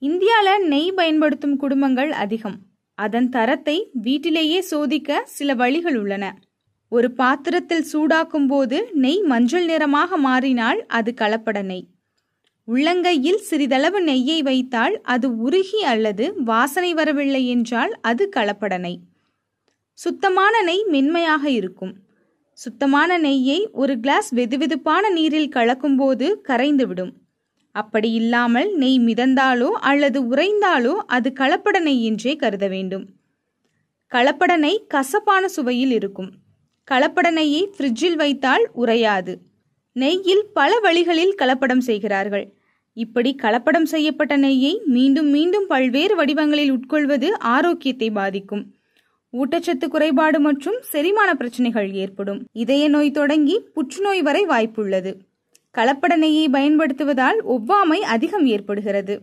இந்தியாவில் நெய் பயன்படுத்தும் குடும்பங்கள் அதிகம். அதன் தரத்தை வீட்டிலேயே சோதிக்க சில வழிகள் உள்ளன. ஒரு பாத்திரத்தில் சூடாக்கும் போது நெய் மஞ்சள் நிறமாக மாறினால் அது கலப்பட நெய். உள்ளங்கையில் சிறிதளவு நெய்யை வைத்தால் அது உருகி அல்லது வாசனை வரவில்லை என்றால் அது கலப்பட நெய். சுத்தமான நெய் மென்மையாக இருக்கும். சுத்தமான நெய்யை ஒரு கிளாஸ் வெதுவெதுப்பான நீரில் கலக்கும்போது கரைந்துவிடும். அப்படி இல்லாமல் நெய் மிதந்தாலோ அல்லது உறைந்தாலோ அது கலப்பட நெய் என்றே கருத வேண்டும். கலப்பட நெய் கசப்பான சுவையில் இருக்கும். கலப்பட நெய்யை ஃப்ரிட்ஜில் வைத்தால் உறையாது. நெய்யில் பல வழிகளில் கலப்படம் செய்கிறார்கள். இப்படி கலப்படம் செய்யப்பட்ட நெய்யை மீண்டும் மீண்டும் பல்வேறு வடிவங்களில் உட்கொள்வது ஆரோக்கியத்தை பாதிக்கும். ஊட்டச்சத்து குறைபாடு மற்றும் செரிமான பிரச்சனைகள் ஏற்படும். இதய நோய் தொடங்கி புற்றுநோய் வரை வாய்ப்புள்ளது. கலப்பட நெய்யை பயன்படுத்துவதால் ஒவ்வாமை அதிகம் ஏற்படுகிறது.